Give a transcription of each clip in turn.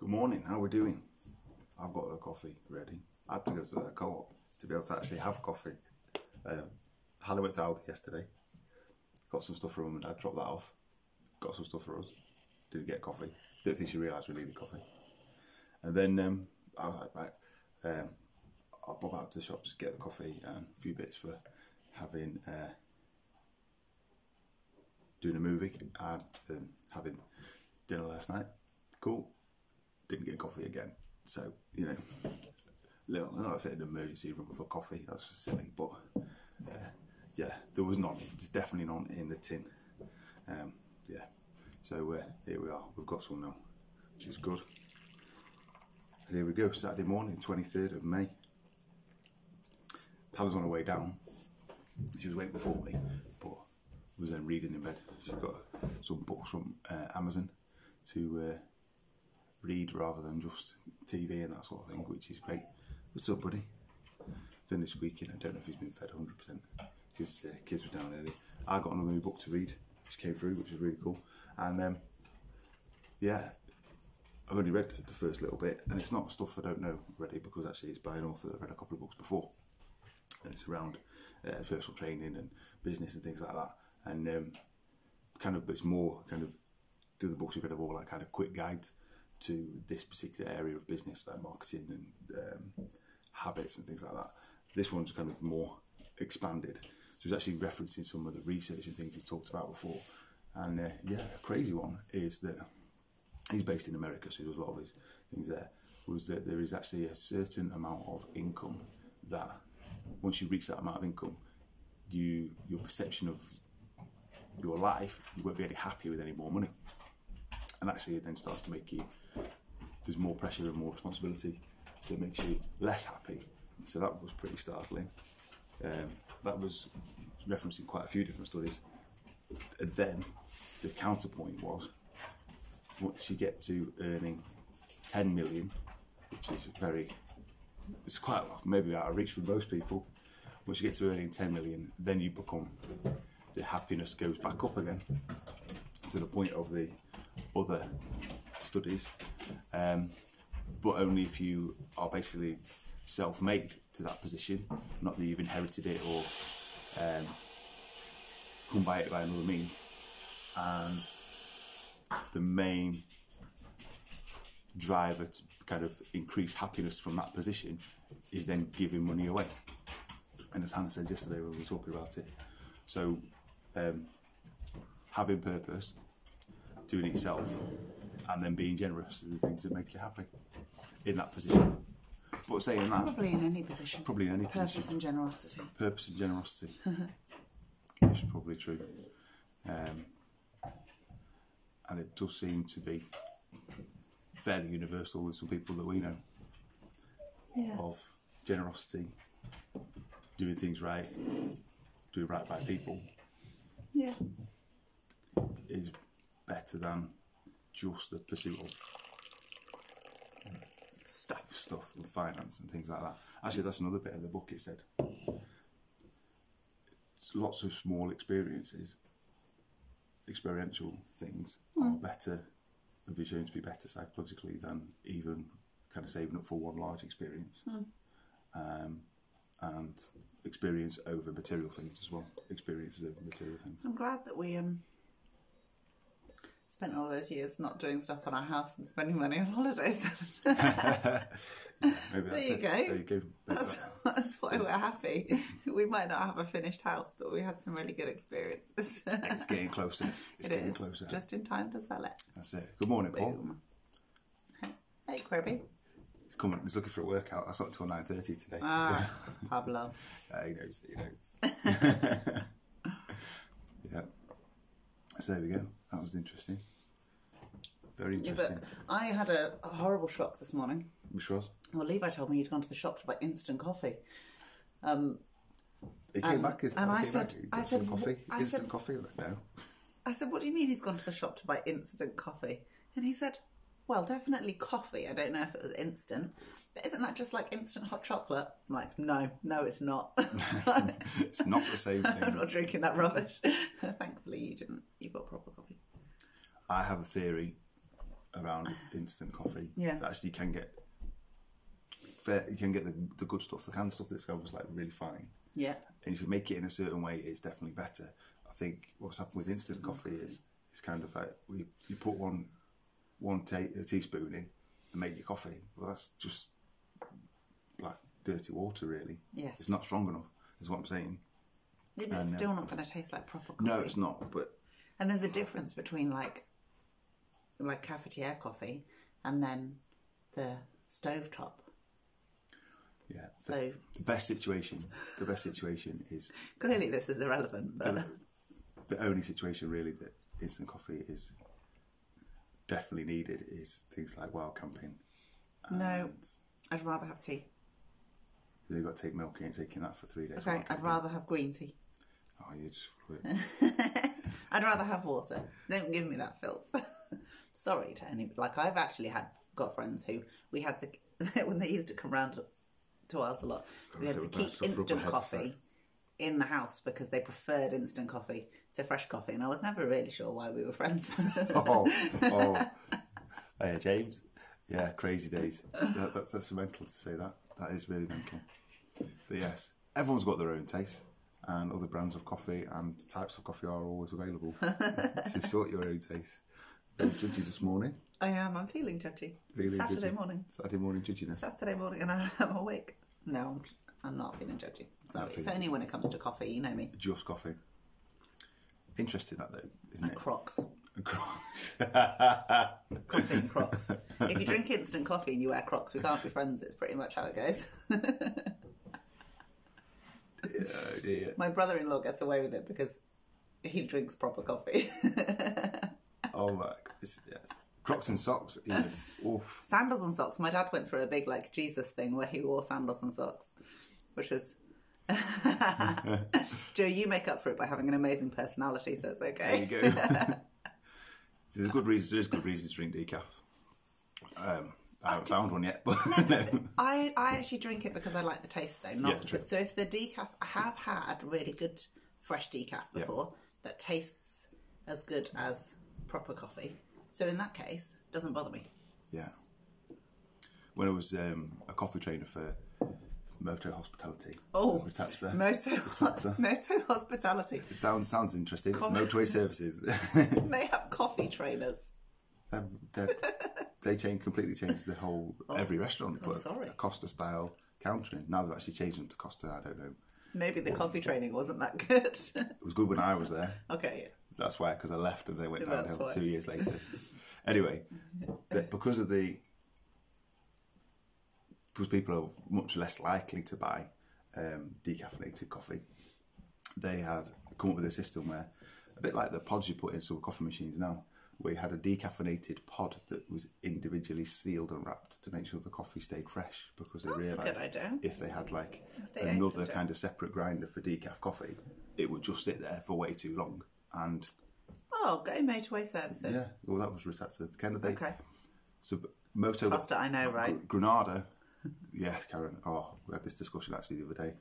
Good morning, how are we doing? I've got the coffee ready. I had to go to the co-op to be able to actually have coffee. Hallie went to Aldi yesterday, got some stuff for Mum and Dad, dropped that off, got some stuff for us, didn't get coffee, don't think she realised we needed coffee. And then I was like, right, I'll pop out to the shops, get the coffee and a few bits for having, doing a movie and having dinner last night. Cool. Didn't get coffee again. So, you know, little, I know I said an emergency room for coffee, that's silly, but yeah, there was none. There's definitely none in the tin. Yeah, so here we are, we've got some now, which is good. And here we go, Saturday morning, 23rd of May. Pal was on her way down. She was waiting before me, but was then reading in bed. She's got some books from Amazon to read rather than just TV and that sort of thing, which is great. What's up, buddy? Then this weekend, I don't know if he's been fed 100% because kids were down early. I got another new book to read, which came through, which was really cool. And yeah, I've only read the first little bit, and it's not stuff I don't know already because actually it's by an author that I've read a couple of books before, and it's around personal training and business and things like that. And kind of, it's more kind of, the other books we've read are all like kind of quick guides to this particular area of business, like marketing and habits and things like that. This one's kind of more expanded. So it's actually referencing some of the research and things he's talked about before. And yeah, a crazy one is that he's based in America, so he does a lot of his things there, was that there is actually a certain amount of income that once you reach that amount of income, your perception of your life, you won't be any happy with any more money. And actually it then starts to make you, there's more pressure and more responsibility that makes you less happy. So that was pretty startling. That was referencing quite a few different studies. And then the counterpoint was, once you get to earning 10 million, which is it's quite a lot, maybe out of reach for most people. Once you get to earning 10 million, then you become, the happiness goes back up again to the point of the other studies, but only if you are basically self-made to that position, not that you've inherited it or come by it by another means. And the main driver to kind of increase happiness from that position is then giving money away. And as Hannah said yesterday when we were talking about it, so having purpose, doing it yourself, and then being generous to the things that make you happy in that position. But saying that, probably in any position. Probably in any purpose position. And generosity. Purpose and generosity. It's probably true. And it does seem to be fairly universal with some people that we know. Yeah. Of generosity, doing things right, doing right by people. Yeah. Is better than just the pursuit of stuff and finance and things like that. Actually, that's another bit of the book. It said lots of small experiences, experiential things are better, have been shown to be better psychologically than even kind of saving up for one large experience. And experience over material things as well. Experiences over material things. I'm glad that we spent all those years not doing stuff on our house and spending money on holidays. Maybe that's there you it. go. There you go. That's why we're happy. We might not have a finished house, but we had some really good experiences. It's getting closer. It's getting closer. Just in time to sell it. That's it. Good morning, Paul. Boom. Hey, Kirby. He's coming. He's looking for a workout. That's not until 9:30 today. Ah, Pablo. He knows. He knows. Yeah. So there we go. That was interesting. Very interesting. Yeah, but I had a horrible shock this morning. Which was? Well, Levi told me he'd gone to the shop to buy instant coffee. He came back. And I said, coffee. Instant coffee. No. I said, what do you mean he's gone to the shop to buy instant coffee? And he said, well, definitely coffee. I don't know if it was instant, but isn't that just like instant hot chocolate? I'm like, no, it's not. It's not the same thing. I'm not drinking that rubbish. Thankfully, you didn't. You got proper coffee. I have a theory around instant coffee. Yeah. That actually you can get the good stuff, the canned stuff that's almost like really fine. Yeah. And if you make it in a certain way, it's definitely better. I think what's happened with instant coffee is it's kind of like you put a teaspoon in and make your coffee. Well, that's just like dirty water, really. Yes. It's not strong enough, is what I'm saying. Yeah, but it's still not going to taste like proper coffee. No, it's not. But and there's a difference between like cafetiere coffee and then the stovetop. yeah, So the best situation is clearly this is irrelevant, but the only situation really that instant coffee is definitely needed is things like wild camping. no, I'd rather have tea. You've got to take milk and taking that for 3 days. Okay, I'd rather have green tea. Oh, you're just full of it. I'd rather have water. Don't give me that filth. Sorry to anybody. Like, I've actually got friends who we had to, when they used to come round to ours a lot, we had to keep instant coffee in the house because they preferred instant coffee to fresh coffee, and I was never really sure why we were friends. Hey, James. Yeah, crazy days. That's mental to say that. That is really mental. But yes, everyone's got their own taste, and other brands of coffee and types of coffee are always available to sort your own taste. Very judgy this morning. I am. I'm feeling judgy. Saturday morning. Saturday morning judginess. Saturday morning, and I'm awake. No, I'm not feeling judgy. Sorry, it's only when it comes to coffee. You know me. Just coffee. Interesting that though, isn't And it? Crocs. Crocs. Coffee and Crocs. If you drink instant coffee and you wear Crocs, we can't be friends. It's pretty much how it goes. Oh dear. My brother-in-law gets away with it because he drinks proper coffee. Oh my gosh. Yes. Crocs and socks. Even. Oof. Sandals and socks. My dad went through a big like Jesus thing where he wore sandals and socks, which is Joe, you make up for it by having an amazing personality, so it's okay. There you go. There's good reasons. There's good reasons to drink decaf. I haven't found one yet, but no. I actually drink it because I like the taste though. Not Yeah, true. so if the decaf, I have had really good fresh decaf before that tastes as good as proper coffee. So in that case, it doesn't bother me. Yeah. When I was a coffee trainer for Moto Hospitality. Oh, Ratazza. Moto Hospitality. It sounds interesting. It's Motorway Services. They have coffee trainers. They completely changed the whole every restaurant. Put sorry. a Costa style counter in. Now they've actually changed them to Costa. I don't know. Maybe the coffee training wasn't that good. It was good when I was there. Okay. That's why, because I left and they went That's downhill why. 2 years later. Anyway, because people are much less likely to buy decaffeinated coffee, they had come up with a system where, a bit like the pods you put in some coffee machines now, where you had a decaffeinated pod that was individually sealed and wrapped to make sure the coffee stayed fresh, because they That's a good realised idea. if they had like they another opened it. kind of separate grinder for decaf coffee, it would just sit there for way too long. And Oh, go Motorway Services. yeah, well, that was Ratazza. Kind of Okay. So Moto Costa, I know, right? Granada. Yeah, Karen. Oh, we had this discussion actually the other day.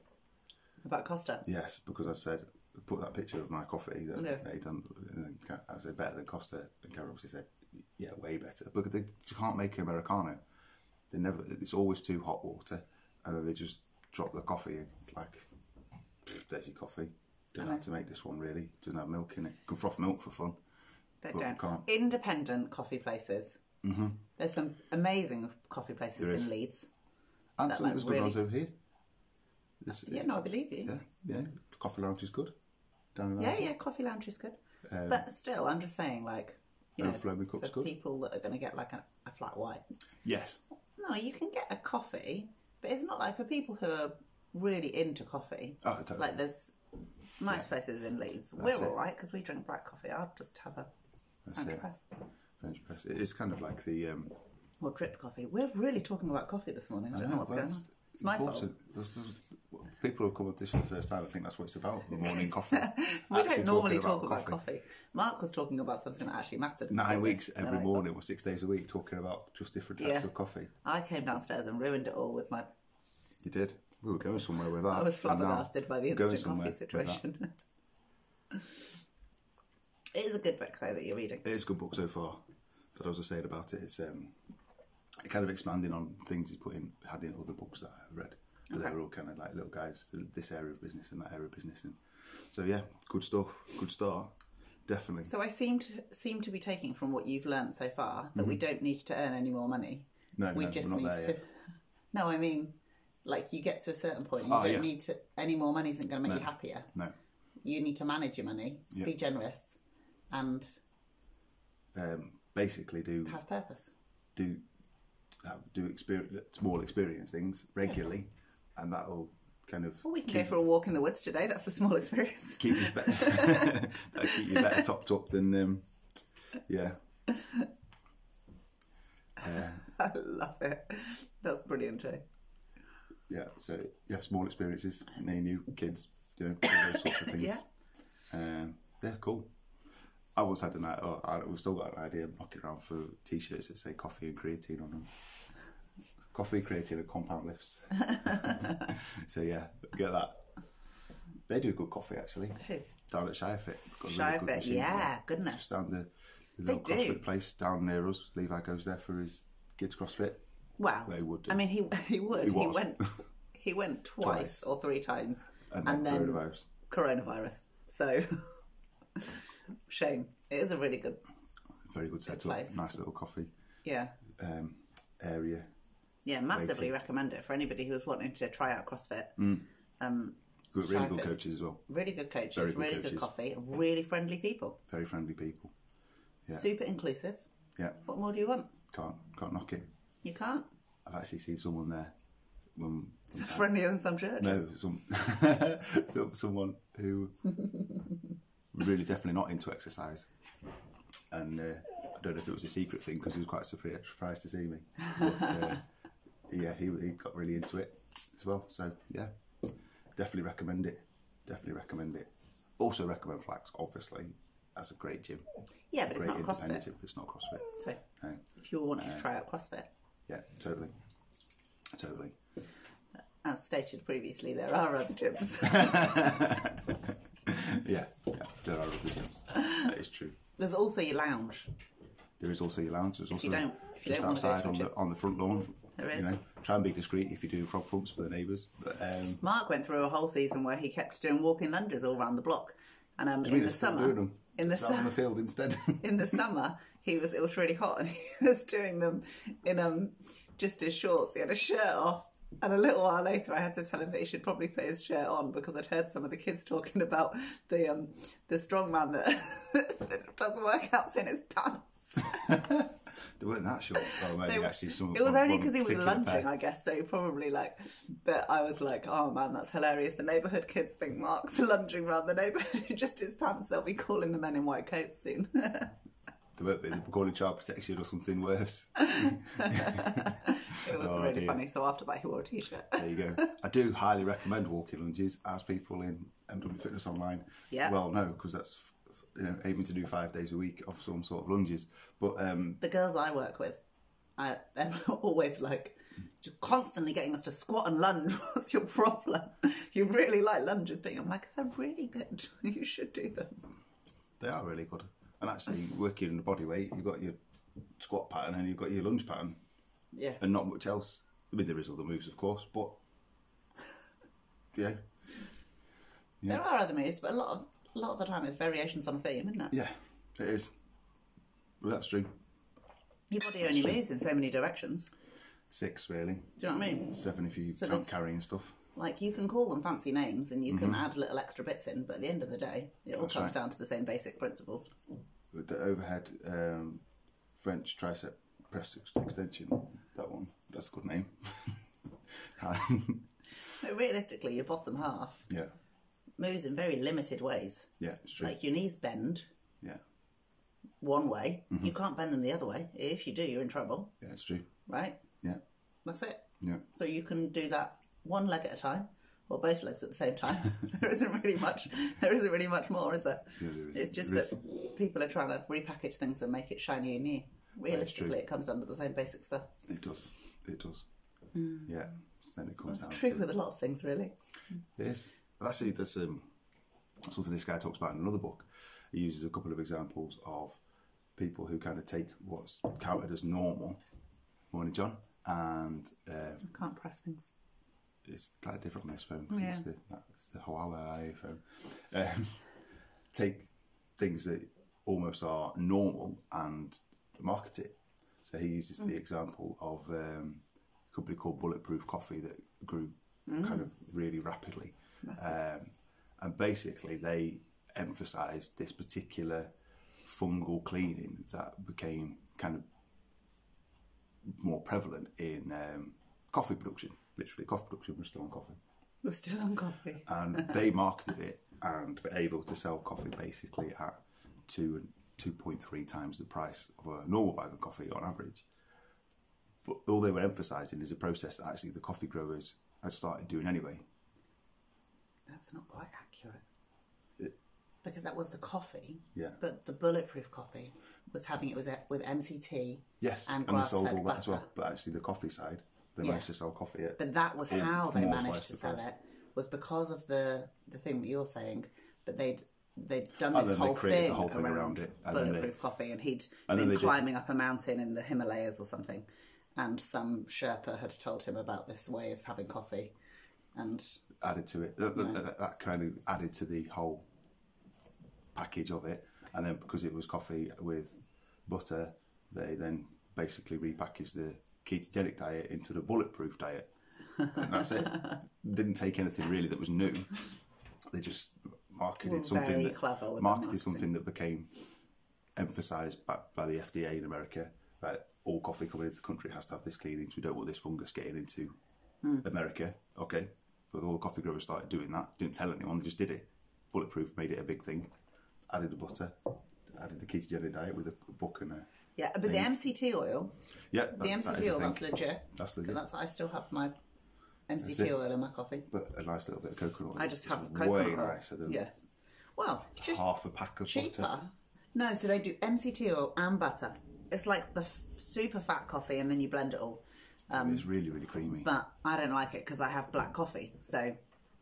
About Costa. Yes, because I've said, put that picture of my coffee that I made on, and I said better than Costa, and Karen obviously said, yeah, way better. Because they can't make an Americano. It's always too hot water, and then they just drop the coffee in, like, there's your coffee. Don't have to make this one really. Doesn't have milk in it. Can froth milk for fun. They But don't. can't. Independent coffee places. Mm-hmm. There's some amazing coffee places in Leeds. And That some might there's good really- ones over here. Yeah, no, I believe you. Yeah. The coffee lounge is good. Down in Yeah, Leeds. yeah, coffee lounge is good. But still, I'm just saying, like, you know, Overflowing for cup's good. people that are going to get like a flat white. Yes. No, you can get a coffee, but it's not like for people who are really into coffee. Oh, totally. Like, there's nice places in Leeds. That's We're it. all right because we drink black coffee. I'll just have a That's French it. press. French press. It is kind of like the. Or drip coffee. We're really talking about coffee this morning. I don't know what's going on. It's my fault. People who come up this for the first time, I think that's what it's about, the morning coffee. We Actually don't normally talk about coffee. Mark was talking about something that actually mattered. 9 before weeks this, every and I morning or 6 days a week talking about just different types of coffee. I came downstairs and ruined it all with my... You did. We were going somewhere with that. I was and now flabbergasted by the we're going instant somewhere coffee with that. situation. It is a good book, though, that you're reading. It is a good book so far. that I was saying about it. It's kind of expanding on things he's had in other books that I've read. But they were all kind of like little guides to this area of business and that area of business. And so yeah, good stuff. Good start. Definitely. So I seem to be taking from what you've learnt so far that we don't need to earn any more money. No, we just need to. Yet. No, I mean, like you get to a certain point, you don't need to. Any more money isn't going to make you happier. No. You need to manage your money, be generous, and basically have purpose. Do small experience things regularly, and that'll kind of. Well, we can go for a walk in the woods today. That's a small experience. Keep you better. That'll keep you better topped up than yeah. I love it. That's brilliant, Jay. Yeah. So yeah, small experiences, new kids, those sorts of things. Yeah, cool. I once had we've still got an idea of knocking around for t-shirts that say coffee and creatine on them. Coffee, creatine and compound lifts. So yeah, get that. They do good coffee actually. Who? Down at Shirefit. Shirefit, yeah, goodness. Just down the little CrossFit place down near us. Levi goes there for his kids' CrossFit. Well, they would do. I mean, he would. He went twice or 3 times, and then coronavirus. So shame. It is a really good, very good setup. Place. Nice little coffee. Yeah. Area. Yeah, massively recommend it for anybody who's wanting to try out CrossFit. Really good coaches as well. Really good coaches, really good coffee, really friendly people. Very friendly people. Yeah. Super inclusive. Yeah. What more do you want? Can't knock it. You can't. I've actually seen someone there. Friendlier than some churches. No, someone who really definitely not into exercise, and I don't know if it was a secret thing because he was quite surprised to see me. But yeah, he got really into it as well. So yeah, definitely recommend it. Also recommend Flax, obviously. That's a great gym. Yeah, but it's not CrossFit. Gym. It's not CrossFit. So, if you wanted to try out CrossFit. Yeah, totally. As stated previously, there are other gyms. yeah, there are other gyms. That is true. There's also your lounge. There is also your lounge. There's also if you just don't outside on the front lawn. There is. Try and be discreet if you do frog pumps for the neighbours. But Mark went through a whole season where he kept doing walking lunges all around the block, and in the summer, on the field instead. In the summer, it was really hot, and he was doing them in just his shorts. He had a shirt off. And a little while later, I had to tell him that he should probably put his shirt on because I'd heard some of the kids talking about the strongman that does workouts in his pants. They weren't that short. Oh, maybe actually some. It was only because he was lunging, I guess. So he probably But I was like, oh man, that's hilarious. The neighbourhood kids think Mark's lunging around the neighbourhood in just his pants. They'll be calling the men in white coats soon. They won't be calling child protection or something worse. It was really funny. So after that, he wore a t-shirt. There you go. I do highly recommend walking lunges as people in MW Fitness Online. Yeah. Well, no, because that's aiming to do 5 days a week of some sort of lunges. But the girls I work with, they're always just constantly getting us to squat and lunge. What's your problem? You really like lunges, don't you? I'm like, they're really good. You should do them. They are really good. And actually, working in the body weight, you've got your squat pattern and you've got your lunge pattern. Yeah. And not much else. I mean, there is other moves, of course, but yeah. There are other moves, but a lot of the time it's variations on a theme, isn't it? Yeah, it is. Well, that's true. Your body only moves in so many directions. 6, really. Do you know what I mean? 7 if you count carrying stuff. You can call them fancy names and you can add little extra bits in, but at the end of the day, it all comes down to the same basic principles. With the overhead French tricep press extension, that one, that's a good name. But realistically, your bottom half moves in very limited ways. Yeah, it's true. Your knees bend one way. You can't bend them the other way. If you do, you're in trouble. Yeah, it's true. Right? Yeah. That's it. Yeah. So you can do that one leg at a time, or both legs at the same time. There isn't really much more, is there? Yeah, there is. It's just that people are trying to repackage things and make it shiny and new. Realistically, it comes under the same basic stuff. It does. Yeah. So then it comes That's true with a lot of things, really. It is. Actually, there's something this guy talks about in another book. He uses a couple of examples of people who kind of take what's counted as normal. Morning, John. And I can't press things. It's slightly different on this phone. Yeah. It's the Huawei iPhone. Take things that almost are normal and market it. So he uses the example of a company called Bulletproof Coffee that grew kind of really rapidly. And basically they emphasised this particular fungal cleaning that became kind of more prevalent in coffee production. Literally, coffee production. We're still on coffee. We're still on coffee. And they marketed it and were able to sell coffee basically at 2.3 times the price of a normal bag of coffee on average. But all they were emphasising is a process that actually the coffee growers had started doing anyway. That's not quite accurate. Because that was the coffee. Yeah. But the Bulletproof Coffee was having it with MCT. Yes, and they sold all grass-fed that as well. butter. But actually the coffee side, they managed to sell coffee at... But that was how they managed twice to the sell price. it, was because of the thing that you're saying. But they'd done And this then they whole created thing, the whole thing around it. And then Bulletproof Coffee, and he'd and then been they did- climbing up a mountain in the Himalayas or something, and some Sherpa had told him about this way of having coffee, and added to it. That kind of added to the whole package of it. And then because it was coffee with butter, they then basically repackaged the ketogenic diet into the bulletproof diet. And that's it. Didn't take anything really that was new. They just marketed something very that clever with marketed marketing. something that became emphasised by the FDA in America, that all coffee coming into the country has to have this cleaning, so we don't want this fungus getting into America. Okay, but all the coffee growers started doing that. Didn't tell anyone, they just did it. Bulletproof made it a big thing. Added the butter, added the ketogenic diet with a book and a... yeah. But the MCT oil, Yeah, the MCT oil, that's legit. That's legit. I still have my MCT oil in my coffee. But a nice little bit of coconut oil. I just have It's coconut way oil. nicer than Well, it's just half a pack of cheaper. butter. No, so they do MCT oil and butter. It's like the super fat coffee, and then you blend it all. It's really, really creamy. But I don't like it because I have black coffee. So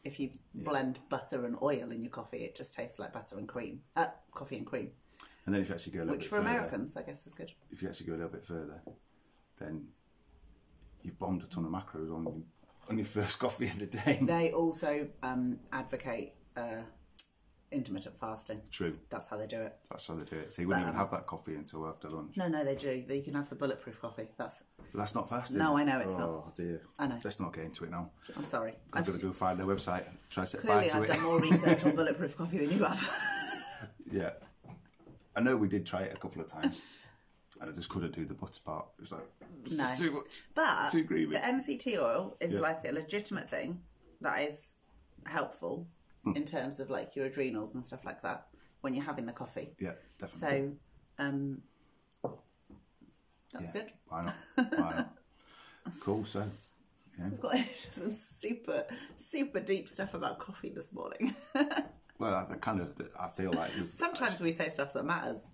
if you blend butter and oil in your coffee, it just tastes like butter and cream. Coffee and cream. And then if you actually go a little Which bit for further, Americans, I guess, is good. if you actually go a little bit further, then you've bombed a ton of macros on your first coffee of the day. They also advocate intermittent fasting. True. That's how they do it. That's how they do it. So you wouldn't even have that coffee until after lunch. No, they do. You can have the bulletproof coffee. But that's not fasting. No, I know it's not. Oh dear. I know. Let's not get into it now. I'm sorry. I'm going to go find their website, try to set Clearly, fire I've to done it. more research on bulletproof coffee than you have. Yeah. I know we did try it a couple of times. And I just couldn't do the butter part. It was like, it's just too much. But too creamy. the MCT oil is like a legitimate thing that is helpful in terms of like your adrenals and stuff like that when you're having the coffee. Yeah, definitely. So that's good. Why not? Why not? Cool. So, yeah. We've got some super deep stuff about coffee this morning. Well, I feel like Sometimes we say stuff that matters.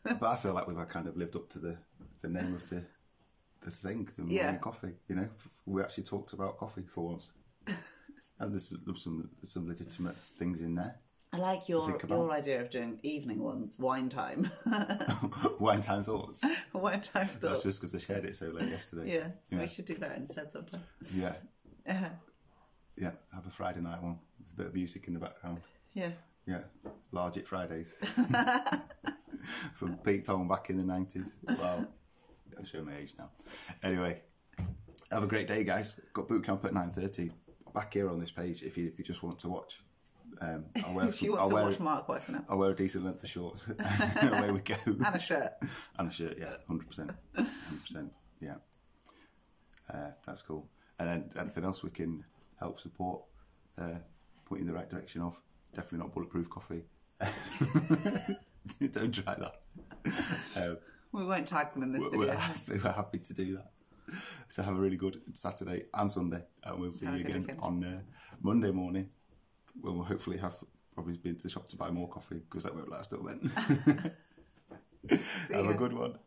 but I feel like we've kind of lived up to the name of the thing, the morning coffee. You know, we actually talked about coffee for once, and there's some legitimate things in there. I like your idea of doing evening ones, wine time. Wine time thoughts. Wine time thoughts. That's just because I shared it so late yesterday. Yeah, we should do that instead sometime. Yeah. Yeah, have a Friday night one. There's a bit of music in the background. Yeah. Yeah, Large It Fridays. From Pete Tone back in the 90s. Wow, I'm showing my age now. Anyway, have a great day, guys. Got boot camp at 9:30. Back here on this page if you just want to watch. I'll wear If you want to watch Mark working out. I'll wear a decent length of shorts. Away we go. And a shirt. And a shirt, yeah, 100%. 100%, yeah. That's cool. And then anything else we can help support, point you in the right direction of. Definitely not bulletproof coffee. Don't try that. We won't tag them in this video. We're happy to do that. So have a really good Saturday and Sunday, and we'll see you again weekend. on Monday morning. We'll hopefully have probably been to the shop to buy more coffee because that won't last till then. Have a good one.